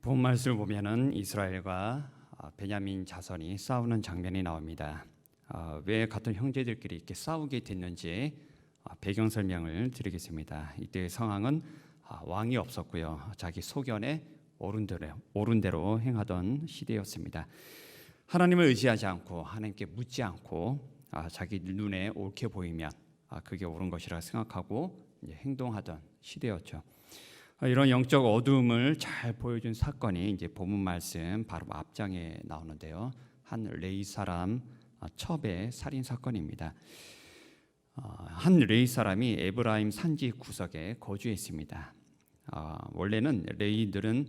본 말씀을 보면은 이스라엘과 베냐민 자손이 싸우는 장면이 나옵니다. 왜 같은 형제들끼리 이렇게 싸우게 됐는지 배경 설명을 드리겠습니다. 이때의 상황은 왕이 없었고요. 자기 소견에 옳은 대로 행하던 시대였습니다. 하나님을 의지하지 않고 하나님께 묻지 않고 자기 눈에 옳게 보이면 그게 옳은 것이라 생각하고 행동하던 시대였죠. 이런 영적 어두움을 잘 보여준 사건이 이제 본문 말씀 바로 앞장에 나오는데요. 한 레위 사람 첩의 살인 사건입니다. 한 레위 사람이 에브라임 산지 구석에 거주했습니다. 원래는 레위들은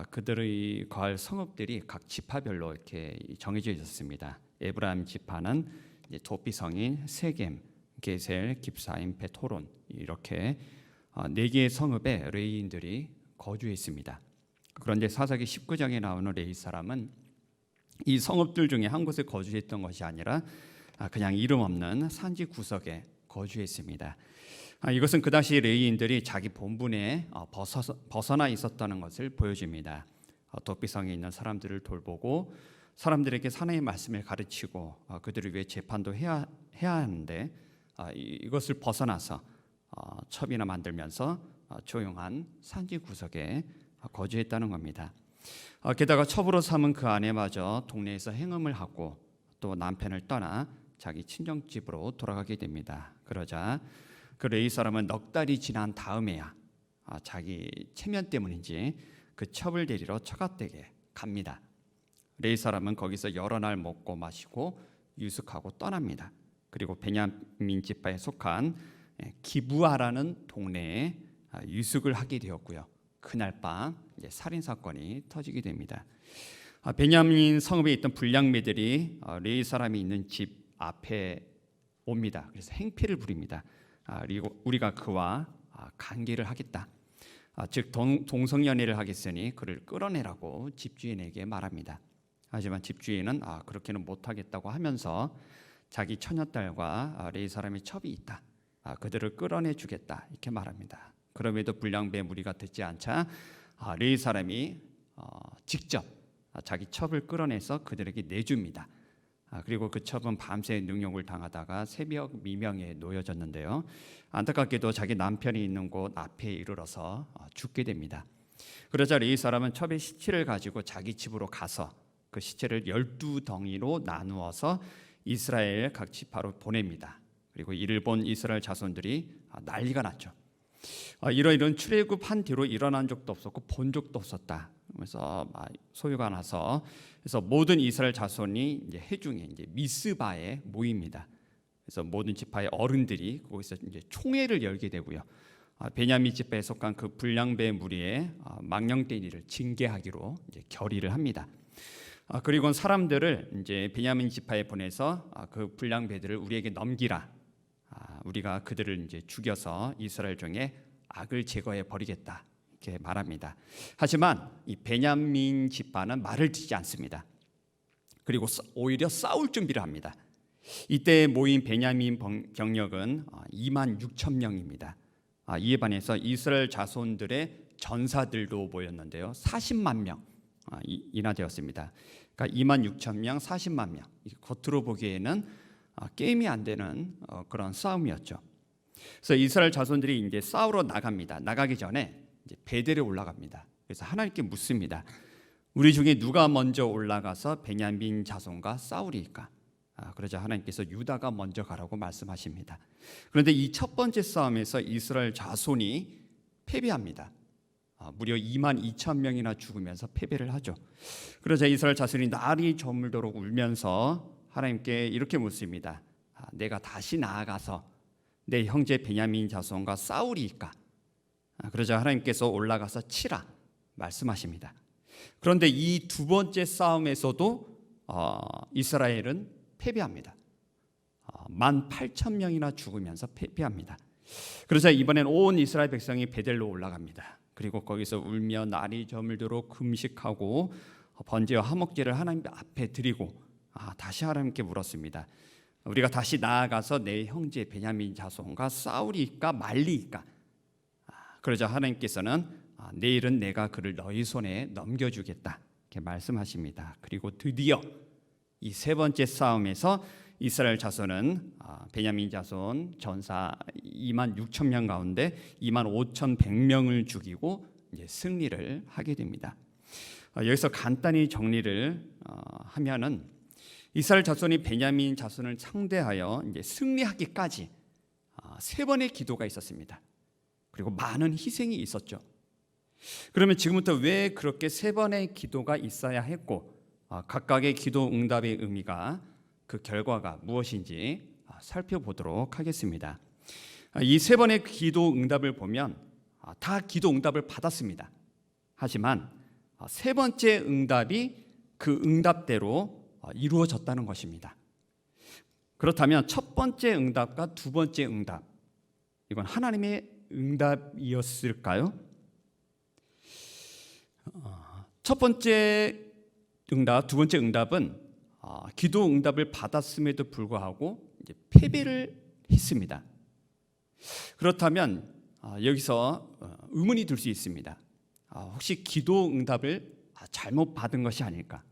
그들의 거할 성읍들이 각 지파별로 이렇게 정해져 있었습니다. 에브라임 지파는 도피성인 세겜, 게셀, 깁사임, 베토론 이렇게 4개의 성읍에 레위인들이 거주했습니다. 그런데 사사기 19장에 나오는 레위 사람은 이 성읍들 중에 한 곳에 거주했던 것이 아니라 그냥 이름 없는 산지 구석에 거주했습니다. 이것은 그 당시 레위인들이 자기 본분에 벗어나 있었다는 것을 보여줍니다. 도피성에 있는 사람들을 돌보고 사람들에게 하나님의 말씀을 가르치고 그들을 위해 재판도 해야 하는데 이것을 벗어나서 첩이나 만들면서 조용한 산지 구석에 거주했다는 겁니다. 게다가 첩으로 삼은 그 아내마저 동네에서 행음을 하고 또 남편을 떠나 자기 친정집으로 돌아가게 됩니다. 그러자 그 레위 사람은 넉 달이 지난 다음에야 자기 체면 때문인지 그 첩을 데리러 처갓댁에 갑니다. 레위 사람은 거기서 여러 날 먹고 마시고 유숙하고 떠납니다. 그리고 베냐민 지파에 속한 기브아라는 동네에 유숙을 하게 되었고요. 그날 밤 살인 사건이 터지게 됩니다. 베냐민 성읍에 있던 불량배들이 레위 사람이 있는 집 앞에 옵니다. 그래서 행패를 부립니다. 그리고 우리가 그와 관계를 하겠다. 즉 동성연애를 하겠으니 그를 끌어내라고 집주인에게 말합니다. 하지만 집주인은 그렇게는 못하겠다고 하면서 자기 처녀딸과 레위 사람의 첩이 있다. 그들을 끌어내 주겠다 이렇게 말합니다. 그럼에도 불량배 무리가 듣지 않자 레위 사람이 직접 자기 첩을 끌어내서 그들에게 내줍니다. 그리고 그 첩은 밤새 능욕을 당하다가 새벽 미명에 놓여졌는데요. 안타깝게도 자기 남편이 있는 곳 앞에 이르러서 죽게 됩니다. 그러자 레위 사람은 첩의 시체를 가지고 자기 집으로 가서 그 시체를 12덩이로 나누어서 이스라엘 각 지파로 보냅니다. 그리고 이를 본 이스라엘 자손들이 난리가 났죠. 이런 출애굽한 뒤로 일어난 적도 없었고 본 적도 없었다. 그래서 소유가 나서 그래서 모든 이스라엘 자손이 이제 해중에 이제 미스바에 모입니다. 그래서 모든 지파의 어른들이 거기서 이제 총회를 열게 되고요. 베냐민 지파에 속한 그 불량배 무리의 망령되이를 징계하기로 이제 결의를 합니다. 그리고 사람들을 이제 베냐민 지파에 보내서 그 불량배들을 우리에게 넘기라. 우리가 그들을 이제 죽여서 이스라엘 중에 악을 제거해 버리겠다 이렇게 말합니다. 하지만 이 베냐민 지파는 말을 듣지 않습니다. 그리고 오히려 싸울 준비를 합니다. 이때 모인 베냐민 병력은 2만 6천 명입니다. 이에 반해서 이스라엘 자손들의 전사들도 모였는데요. 40만 명이나 되었습니다. 그러니까 2만 6천 명, 40만 명. 겉으로 보기에는 게임이 안 되는 그런 싸움이었죠. 그래서 이스라엘 자손들이 이제 싸우러 나갑니다. 나가기 전에 이제 베델에 올라갑니다. 그래서 하나님께 묻습니다. 우리 중에 누가 먼저 올라가서 베냐민 자손과 싸우리까? 그러자 하나님께서 유다가 먼저 가라고 말씀하십니다. 그런데 이 첫 번째 싸움에서 이스라엘 자손이 패배합니다. 무려 2만 2천 명이나 죽으면서 패배를 하죠. 그러자 이스라엘 자손이 날이 저물도록 울면서 하나님께 이렇게 묻습니다. 내가 다시 나아가서 내 형제 베냐민 자손과 싸우리이까? 그러자 하나님께서 올라가서 치라 말씀하십니다. 그런데 이 두 번째 싸움에서도 이스라엘은 패배합니다. 18,000명이나 죽으면서 패배합니다. 그러자 이번엔 온 이스라엘 백성이 베델로 올라갑니다. 그리고 거기서 울며 날이 저물도록 금식하고 번제와 화목제를 하나님 앞에 드리고 다시 하나님께 물었습니다. 우리가 다시 나아가서 내 형제 베냐민 자손과 싸우리까 말리까? 그러자 하나님께서는 내일은 내가 그를 너희 손에 넘겨주겠다 이렇게 말씀하십니다. 그리고 드디어 이 세 번째 싸움에서 이스라엘 자손은 베냐민 자손 전사 2만 6천 명 가운데 2만 5,100명을 죽이고 이제 승리를 하게 됩니다. 여기서 간단히 정리를 하면은 이스라엘 자손이 베냐민 자손을 상대하여 이제 승리하기까지 세 번의 기도가 있었습니다. 그리고 많은 희생이 있었죠. 그러면 지금부터 왜 그렇게 세 번의 기도가 있어야 했고 각각의 기도 응답의 의미가 그 결과가 무엇인지 살펴보도록 하겠습니다. 이 세 번의 기도 응답을 보면 다 기도 응답을 받았습니다. 하지만 세 번째 응답이 그 응답대로 이루어졌다는 것입니다. 그렇다면 첫 번째 응답과 두 번째 응답, 이건 하나님의 응답이었을까요? 첫 번째 응답, 두 번째 응답은 기도 응답을 받았음에도 불구하고 이제 패배를 했습니다. 그렇다면 여기서 의문이 들 수 있습니다. 혹시 기도 응답을 잘못 받은 것이 아닐까?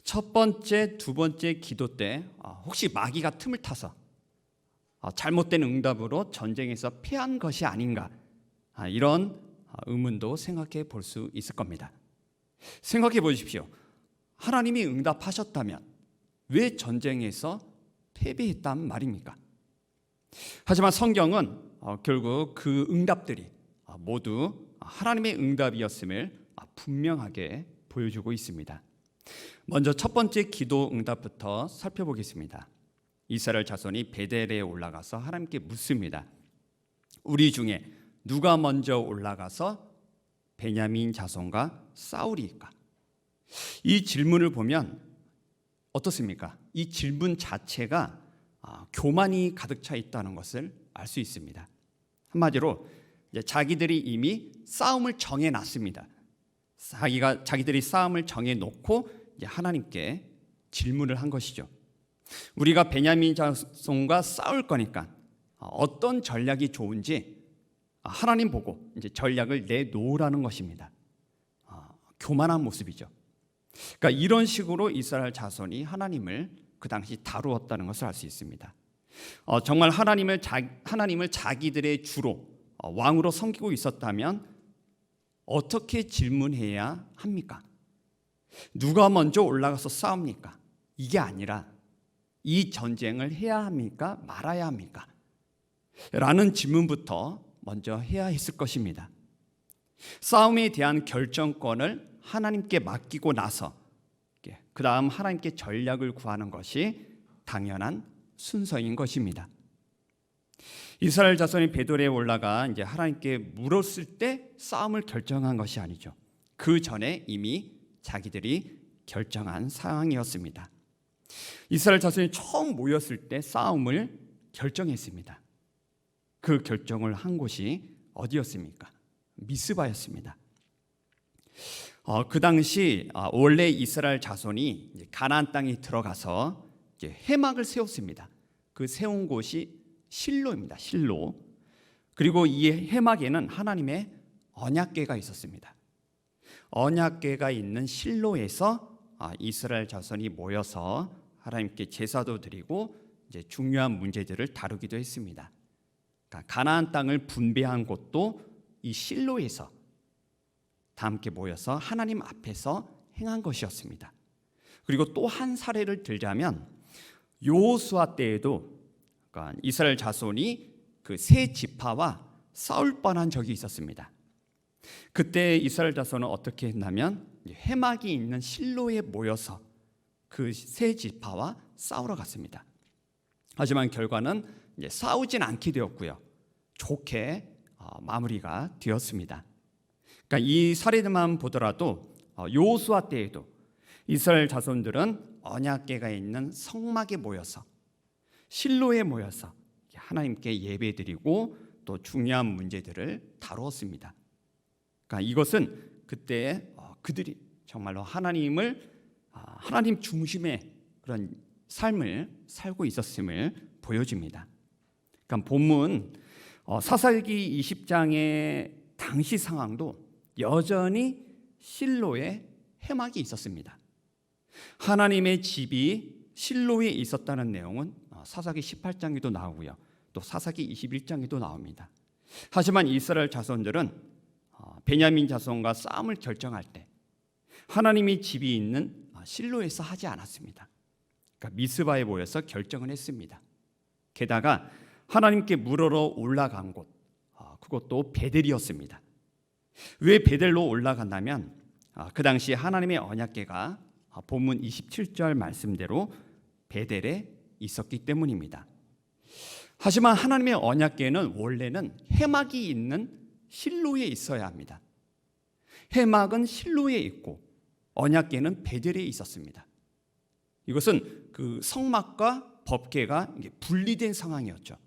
첫 번째, 두 번째 기도 때 혹시 마귀가 틈을 타서 잘못된 응답으로 전쟁에서 패한 것이 아닌가? 이런 의문도 생각해 볼 수 있을 겁니다. 생각해 보십시오. 하나님이 응답하셨다면 왜 전쟁에서 패배했단 말입니까? 하지만 성경은 결국 그 응답들이 모두 하나님의 응답이었음을 분명하게 보여주고 있습니다. 먼저 첫 번째 기도 응답부터 살펴보겠습니다. 이스라엘 자손이 베델에 올라가서 하나님께 묻습니다. 우리 중에 누가 먼저 올라가서 베냐민 자손과 싸우리까? 이 질문을 보면 어떻습니까? 이 질문 자체가 교만이 가득 차 있다는 것을 알 수 있습니다. 한마디로 자기들이 이미 싸움을 정해놨습니다. 자기들이 싸움을 정해놓고 하나님께 질문을 한 것이죠. 우리가 베냐민 자손과 싸울 거니까 어떤 전략이 좋은지 하나님 보고 이제 전략을 내놓으라는 것입니다. 교만한 모습이죠. 그러니까 이런 식으로 이스라엘 자손이 하나님을 그 당시 다루었다는 것을 알 수 있습니다. 정말 하나님을 자기들의 주로 왕으로 섬기고 있었다면 어떻게 질문해야 합니까? 누가 먼저 올라가서 싸웁니까? 이게 아니라 이 전쟁을 해야 합니까? 말아야 합니까? 라는 질문부터 먼저 해야 했을 것입니다. 싸움에 대한 결정권을 하나님께 맡기고 나서 그 다음 하나님께 전략을 구하는 것이 당연한 순서인 것입니다. 이스라엘 자손이 베델에 올라가 이제 하나님께 물었을 때 싸움을 결정한 것이 아니죠. 그 전에 이미 자기들이 결정한 상황이었습니다. 이스라엘 자손이 처음 모였을 때 싸움을 결정했습니다. 그 결정을 한 곳이 어디였습니까? 미스바였습니다. 그 당시 원래 이스라엘 자손이 가나안 땅에 들어가서 회막을 세웠습니다. 그 세운 곳이 실로입니다. 실로. 그리고 이 회막에는 하나님의 언약궤가 있었습니다. 언약궤가 있는 실로에서 이스라엘 자손이 모여서 하나님께 제사도 드리고 이제 중요한 문제들을 다루기도 했습니다. 그러니까 가나안 땅을 분배한 곳도 이 실로에서 다 함께 모여서 하나님 앞에서 행한 것이었습니다. 그리고 또 한 사례를 들자면 여호수아 때에도 그러니까 이스라엘 자손이 그 세 지파와 싸울 뻔한 적이 있었습니다. 그때 이스라엘 자손은 어떻게 했냐면 회막이 있는 실로에 모여서 그 세 지파와 싸우러 갔습니다. 하지만 결과는 싸우진 않게 되었고요. 좋게 마무리가 되었습니다. 그러니까 이 사례들만 보더라도 여호수아 때에도 이스라엘 자손들은 언약궤가 있는 성막에 모여서 실로에 모여서 하나님께 예배드리고 또 중요한 문제들을 다루었습니다. 그러니까 이것은 그때 그들이 정말로 하나님 중심의 그런 삶을 살고 있었음을 보여줍니다. 그러니까 본문 사사기 20장의 당시 상황도 여전히 실로에 해막이 있었습니다. 하나님의 집이 실로에 있었다는 내용은 사사기 18장에도 나오고요, 또 사사기 21장에도 나옵니다. 하지만 이스라엘 자손들은 베냐민 자손과 싸움을 결정할 때 하나님의 집이 있는 실로에서 하지 않았습니다. 그러니까 미스바에 모여서 결정을 했습니다. 게다가 하나님께 물으러 올라간 곳, 그것도 베델이었습니다. 왜 베델로 올라갔냐면 그 당시 하나님의 언약궤가 본문 27절 말씀대로 베델에 있었기 때문입니다. 하지만 하나님의 언약궤는 원래는 해막이 있는 실로에 있어야 합니다. 해막은 실로에 있고 언약궤는 베델에 있었습니다. 이것은 그 성막과 법궤가 분리된 상황이었죠.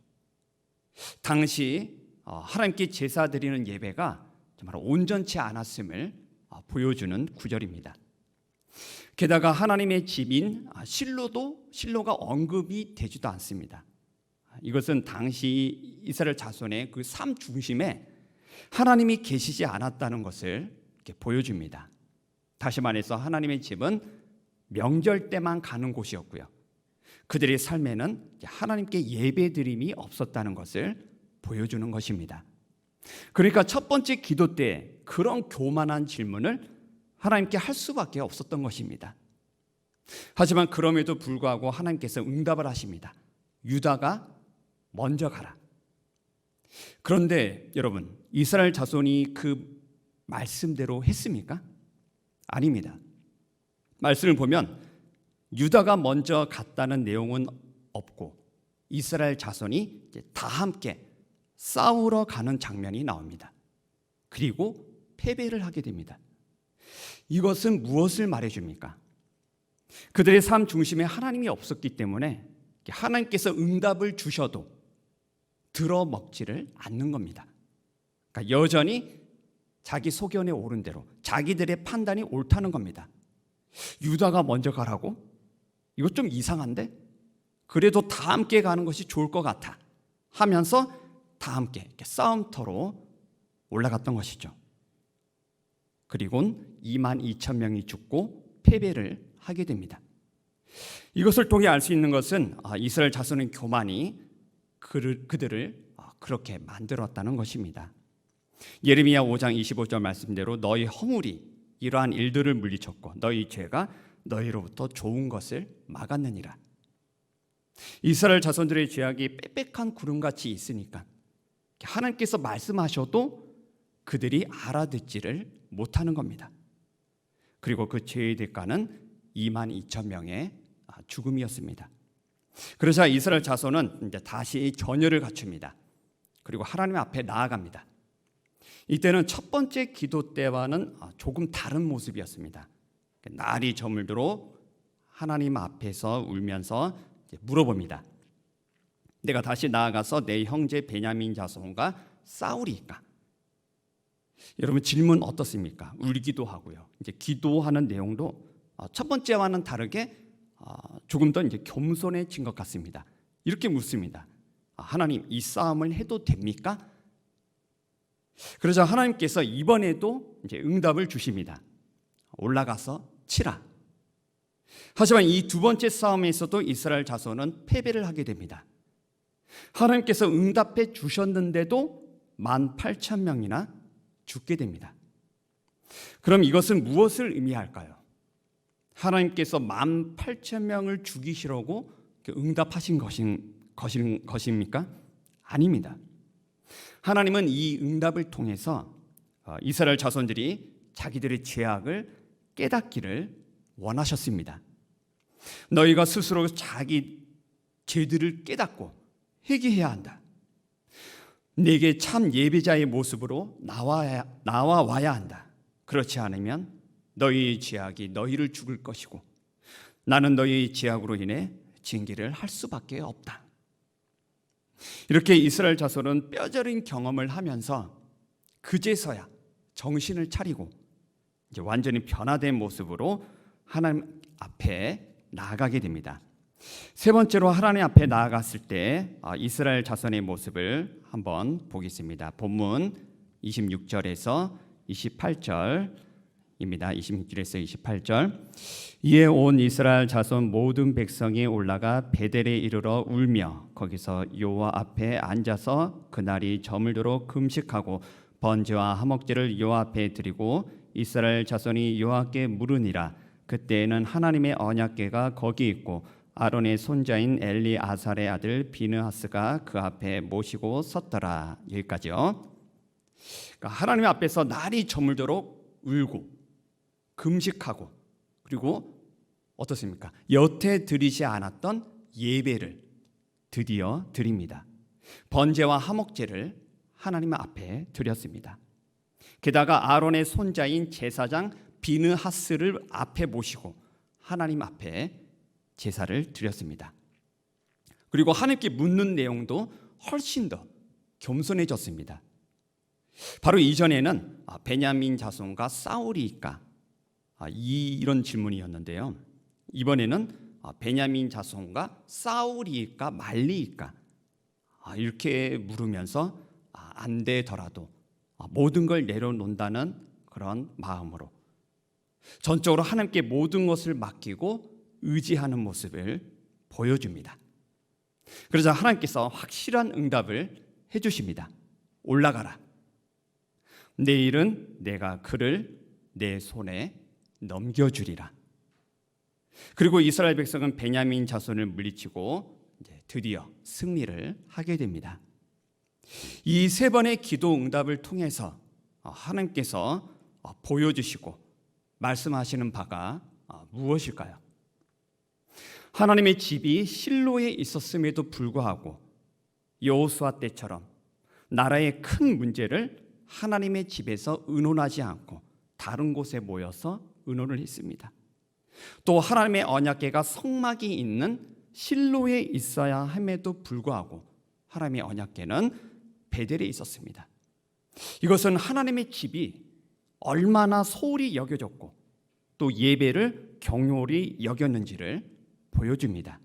당시 하나님께 제사 드리는 예배가 정말 온전치 않았음을 보여주는 구절입니다. 게다가 하나님의 집인 실로가 언급이 되지도 않습니다. 이것은 당시 이스라엘 자손의 그 삶 중심에 하나님이 계시지 않았다는 것을 이렇게 보여줍니다. 다시 말해서 하나님의 집은 명절 때만 가는 곳이었고요, 그들의 삶에는 하나님께 예배드림이 없었다는 것을 보여주는 것입니다. 그러니까 첫 번째 기도 때 그런 교만한 질문을 하나님께 할 수밖에 없었던 것입니다. 하지만 그럼에도 불구하고 하나님께서 응답을 하십니다. 유다가 먼저 가라. 그런데 여러분, 이스라엘 자손이 그 말씀대로 했습니까? 아닙니다. 말씀을 보면 유다가 먼저 갔다는 내용은 없고 이스라엘 자손이 다 함께 싸우러 가는 장면이 나옵니다. 그리고 패배를 하게 됩니다. 이것은 무엇을 말해줍니까? 그들의 삶 중심에 하나님이 없었기 때문에 하나님께서 응답을 주셔도 들어먹지를 않는 겁니다. 그러니까 여전히 자기 소견에 옳은 대로 자기들의 판단이 옳다는 겁니다. 유다가 먼저 가라고? 이거 좀 이상한데? 그래도 다 함께 가는 것이 좋을 것 같아 하면서 다 함께 이렇게 싸움터로 올라갔던 것이죠. 그리고는 22,000명이 죽고 패배를 하게 됩니다. 이것을 통해 알 수 있는 것은 이스라엘 자손의 교만이 그들을 그렇게 만들었다는 것입니다. 예레미야 5장 25절 말씀대로 너희 허물이 이러한 일들을 물리쳤고 너희 죄가 너희로부터 좋은 것을 막았느니라. 이스라엘 자손들의 죄악이 빽빽한 구름같이 있으니까 하나님께서 말씀하셔도 그들이 알아듣지를 못하는 겁니다. 그리고 그 죄의 대가는 22,000명의 죽음이었습니다. 그러자 이스라엘 자손은 이제 다시 전열을 갖춥니다. 그리고 하나님 앞에 나아갑니다. 이때는 첫 번째 기도 때와는 조금 다른 모습이었습니다. 날이 저물도록 하나님 앞에서 울면서 물어봅니다. 내가 다시 나아가서 내 형제 베냐민 자손과 싸우리까? 여러분, 질문 어떻습니까? 울기도 하고요. 이제 기도하는 내용도 첫 번째와는 다르게 조금 더 이제 겸손해진 것 같습니다. 이렇게 묻습니다. 하나님, 이 싸움을 해도 됩니까? 그러자 하나님께서 이번에도 이제 응답을 주십니다. 올라가서 치라. 하지만 이 두 번째 싸움에서도 이스라엘 자손은 패배를 하게 됩니다. 하나님께서 응답해 주셨는데도 18,000명이나 죽게 됩니다. 그럼 이것은 무엇을 의미할까요? 하나님께서 18,000명을 죽이시려고 응답하신 것입니까? 아닙니다. 하나님은 이 응답을 통해서 이스라엘 자손들이 자기들의 죄악을 깨닫기를 원하셨습니다. 너희가 스스로 자기 죄들을 깨닫고 회개해야 한다. 내게 참 예배자의 모습으로 나와와야 한다. 그렇지 않으면 너희의 죄악이 너희를 죽을 것이고 나는 너희의 죄악으로 인해 징계를 할 수밖에 없다. 이렇게 이스라엘 자손은 뼈저린 경험을 하면서 그제서야 정신을 차리고 이제 완전히 변화된 모습으로 하나님 앞에 나아가게 됩니다. 세 번째로 하나님 앞에 나아갔을 때 이스라엘 자손의 모습을 한번 보겠습니다. 본문 26절에서 28절입니다. 26절에서 28절. 이에 온 이스라엘 자손 모든 백성이 올라가 베델에 이르러 울며 거기서 여호와 앞에 앉아서 그날이 저물도록 금식하고 번제와 화목제를 여호와 앞에 드리고 이스라엘 자손이 여호와께 물으니라. 그때에는 하나님의 언약궤가 거기 있고 아론의 손자인 엘리아살의 아들 비느하스가 그 앞에 모시고 섰더라. 여기까지요. 그러니까 하나님 앞에서 날이 저물도록 울고 금식하고 그리고 어떻습니까? 여태 드리지 않았던 예배를 드디어 드립니다. 번제와 화목제를 하나님 앞에 드렸습니다. 게다가 아론의 손자인 제사장 비느하스를 앞에 모시고 하나님 앞에 제사를 드렸습니다. 그리고 하나님께 묻는 내용도 훨씬 더 겸손해졌습니다. 바로 이전에는 베냐민 자손과 싸우리이까 이런 질문이었는데요. 이번에는 베냐민 자손과 싸우리이까 말리이까 이렇게 물으면서 안 되더라도 모든 걸 내려놓는다는 그런 마음으로 전적으로 하나님께 모든 것을 맡기고 의지하는 모습을 보여줍니다. 그러자 하나님께서 확실한 응답을 해주십니다. 올라가라. 내일은 내가 그를 내 손에 넘겨주리라. 그리고 이스라엘 백성은 베냐민 자손을 물리치고 드디어 승리를 하게 됩니다. 이 세 번의 기도 응답을 통해서 하나님께서 보여주시고 말씀하시는 바가 무엇일까요? 하나님의 집이 실로에 있었음에도 불구하고 여호수아 때처럼 나라의 큰 문제를 하나님의 집에서 의논하지 않고 다른 곳에 모여서 의논을 했습니다. 또 하나님의 언약궤가 성막이 있는 실로에 있어야 함에도 불구하고 하나님의 언약궤는 베델에 있었습니다. 이것은 하나님의 집이 얼마나 소홀히 여겨졌고 또 예배를 경홀히 여겼는지를 보여줍니다.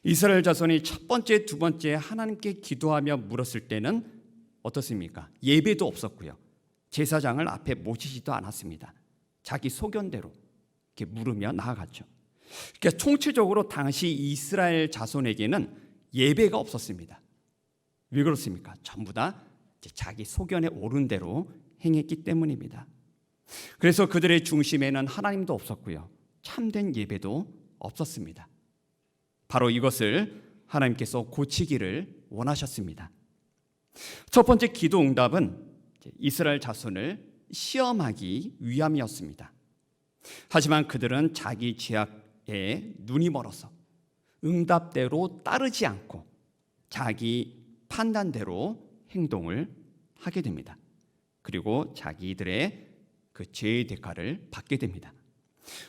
이스라엘 자손이 첫 번째, 두 번째 하나님께 기도하며 물었을 때는 어떻습니까? 예배도 없었고요. 제사장을 앞에 모시지도 않았습니다. 자기 소견대로 이렇게 물으며 나아갔죠. 그러니까 총체적으로 당시 이스라엘 자손에게는 예배가 없었습니다. 왜 그렇습니까? 전부 다 자기 소견에 옳은 대로 행했기 때문입니다. 그래서 그들의 중심에는 하나님도 없었고요. 참된 예배도 없었습니다. 바로 이것을 하나님께서 고치기를 원하셨습니다. 첫 번째 기도 응답은 이스라엘 자손을 시험하기 위함이었습니다. 하지만 그들은 자기 죄악에 눈이 멀어서 응답대로 따르지 않고 자기 판단대로 행동을 하게 됩니다. 그리고 자기들의 그 죄의 대가를 받게 됩니다.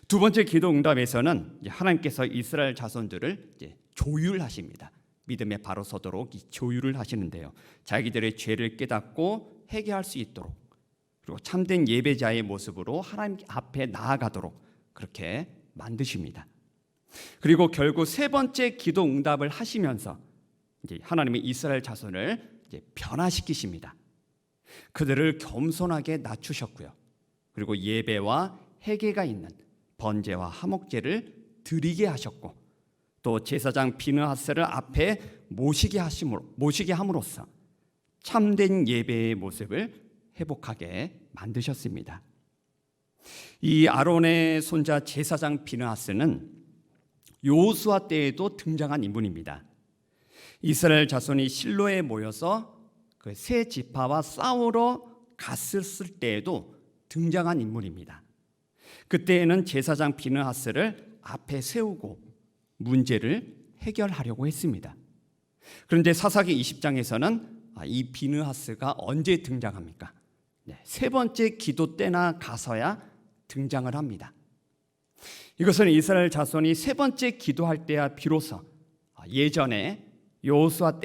두 번째 기도 응답에서는 하나님께서 이스라엘 자손들을 조율하십니다. 믿음에 바로 서도록 조율을 하시는데요. 자기들의 죄를 깨닫고 회개할 수 있도록 그리고 참된 예배자의 모습으로 하나님 앞에 나아가도록 그렇게 만드십니다. 그리고 결국 세 번째 기도 응답을 하시면서 이제 하나님의 이스라엘 자손을 이제 변화시키십니다. 그들을 겸손하게 낮추셨고요. 그리고 예배와 회개가 있는 번제와 화목제를 드리게 하셨고 또 제사장 비느하스를 앞에 모시게 함으로써 참된 예배의 모습을 회복하게 만드셨습니다. 이 아론의 손자 제사장 비느하스는 여호수아 때에도 등장한 인물입니다. 이스라엘 자손이 실로에 모여서 그 세 지파와 싸우러 갔을 때에도 등장한 인물입니다. 그때에는 제사장 비느하스를 앞에 세우고 문제를 해결하려고 했습니다. 그런데 사사기 20장에서는 이 비느하스가 언제 등장합니까? 세 번째 기도 때나 가서야 등장을 합니다. 이것은 이스라엘 자손이 세 번째 기도할 때야 비로소 예전에 여호수아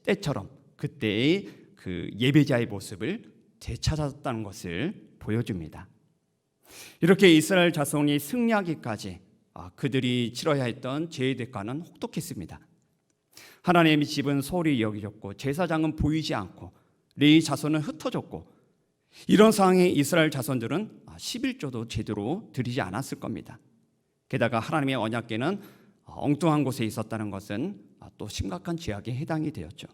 때처럼 그때의 그 예배자의 모습을 되찾았다는 것을 보여줍니다. 이렇게 이스라엘 자손이 승리하기까지 그들이 치러야 했던 죄의 대가는 혹독했습니다. 하나님의 집은 소홀히 여겨졌고 제사장은 보이지 않고 레위 자손은 흩어졌고 이런 상황에 이스라엘 자손들은 11조도 제대로 드리지 않았을 겁니다. 게다가 하나님의 언약궤는 엉뚱한 곳에 있었다는 것은 또 심각한 죄악에 해당이 되었죠.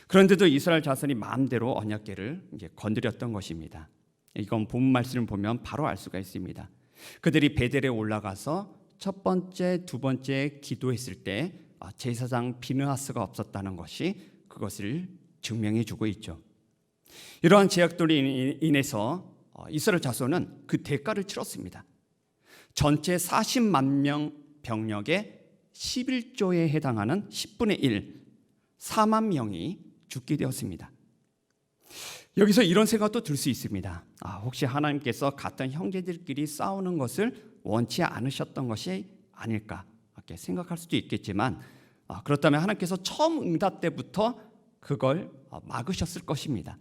그런데도 이스라엘 자손이 마음대로 언약궤를 건드렸던 것입니다. 이건 본 말씀을 보면 바로 알 수가 있습니다. 그들이 베델에 올라가서 첫 번째, 두 번째 기도했을 때 제사장 비느하스가 없었다는 것이 그것을 증명해 주고 있죠. 이러한 제약들로 인해서 이스라엘 자손은 그 대가를 치렀습니다. 전체 40만 명 병력의 11조에 해당하는 10분의 1, 4만 명이 죽게 되었습니다. 여기서 이런 생각도 들 수 있습니다. 혹시 하나님께서 같은 형제들끼리 싸우는 것을 원치 않으셨던 것이 아닐까 이렇게 생각할 수도 있겠지만, 그렇다면 하나님께서 처음 응답 때부터 그걸 막으셨을 것입니다.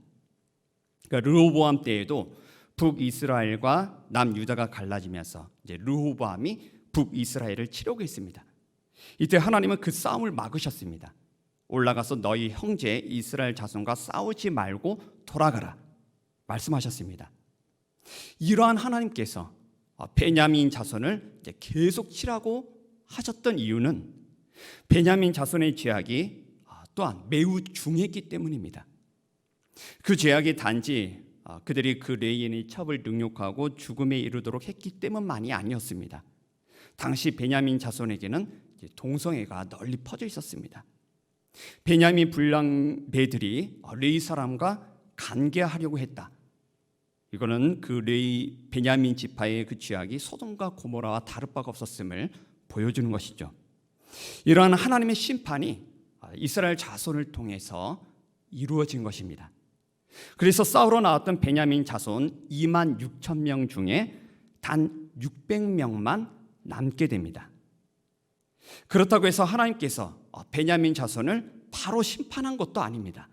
그러니까 르호보암 때에도 북이스라엘과 남유다가 갈라지면서 이제 르호보암이 북이스라엘을 치려고 했습니다. 이때 하나님은 그 싸움을 막으셨습니다. 올라가서 너희 형제 이스라엘 자손과 싸우지 말고 돌아가라 말씀하셨습니다. 이러한 하나님께서 베냐민 자손을 이제 계속 치라고 하셨던 이유는 베냐민 자손의 죄악이 또한 매우 중했기 때문입니다. 그 죄악이 단지 그들이 그 레위인의 첩을 능욕하고 죽음에 이르도록 했기 때문만이 아니었습니다. 당시 베냐민 자손에게는 동성애가 널리 퍼져 있었습니다. 베냐민 불량배들이 레위 사람과 관계하려고 했다. 이거는 그 레위 베냐민 지파의 그 죄악이 소돔과 고모라와 다를 바가 없었음을 보여주는 것이죠. 이러한 하나님의 심판이 이스라엘 자손을 통해서 이루어진 것입니다. 그래서 싸우러 나왔던 베냐민 자손 2만 6천 명 중에 단 600명만 남게 됩니다. 그렇다고 해서 하나님께서 베냐민 자손을 바로 심판한 것도 아닙니다.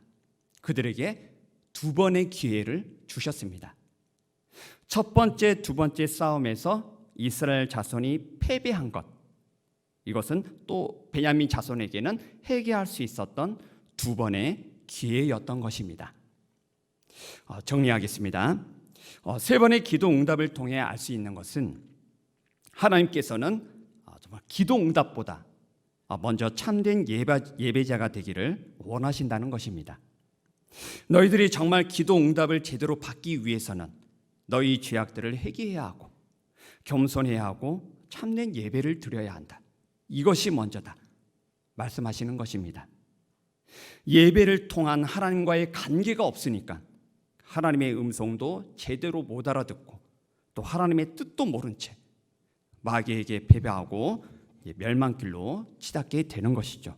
그들에게 두 번의 기회를 주셨습니다. 첫 번째, 두 번째 싸움에서 이스라엘 자손이 패배한 것, 이것은 또 베냐민 자손에게는 회개할 수 있었던 두 번의 기회였던 것입니다. 정리하겠습니다. 세 번의 기도 응답을 통해 알 수 있는 것은 하나님께서는 정말 기도 응답보다 먼저 참된 예배자가 되기를 원하신다는 것입니다. 너희들이 정말 기도 응답을 제대로 받기 위해서는 너희 죄악들을 회개해야 하고 겸손해야 하고 참된 예배를 드려야 한다. 이것이 먼저다 말씀하시는 것입니다. 예배를 통한 하나님과의 관계가 없으니까 하나님의 음성도 제대로 못 알아듣고 또 하나님의 뜻도 모른 채 마귀에게 패배하고 멸망길로 치닫게 되는 것이죠.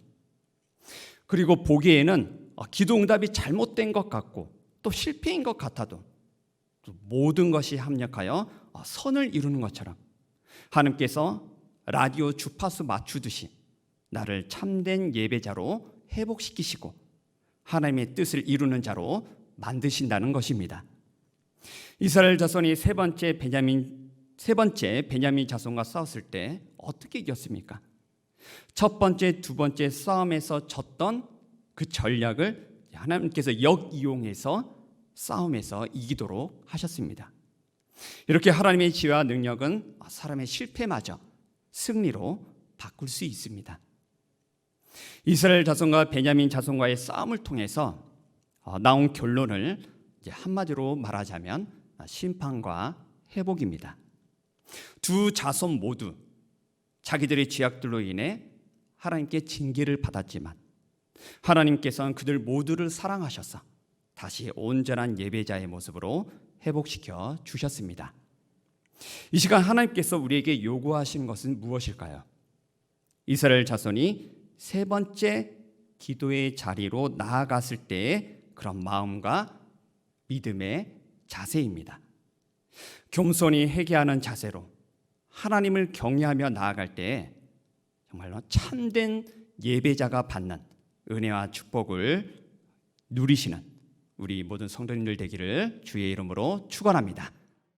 그리고 보기에는 기도 응답이 잘못된 것 같고 또 실패인 것 같아도 또 모든 것이 합력하여 선을 이루는 것처럼 하나님께서 라디오 주파수 맞추듯이 나를 참된 예배자로 회복시키시고 하나님의 뜻을 이루는 자로 만드신다는 것입니다. 이스라엘 자손이 세 번째 베냐민 자손과 싸웠을 때 어떻게 이겼습니까? 첫 번째, 두 번째 싸움에서 졌던 그 전략을 하나님께서 역이용해서 싸움에서 이기도록 하셨습니다. 이렇게 하나님의 지혜와 능력은 사람의 실패마저 승리로 바꿀 수 있습니다. 이스라엘 자손과 베냐민 자손과의 싸움을 통해서 나온 결론을 한마디로 말하자면 심판과 회복입니다. 두 자손 모두 자기들의 죄악들로 인해 하나님께 징계를 받았지만 하나님께서는 그들 모두를 사랑하셔서 다시 온전한 예배자의 모습으로 회복시켜 주셨습니다. 이 시간 하나님께서 우리에게 요구하신 것은 무엇일까요? 이스라엘 자손이 세 번째 기도의 자리로 나아갔을 때의 그런 마음과 믿음의 자세입니다. 겸손히 회개하는 자세로 하나님을 경외하며 나아갈 때 정말로 참된 예배자가 받는 은혜와 축복을 누리시는 우리 모든 성도님들 되기를 주의 이름으로 축원합니다.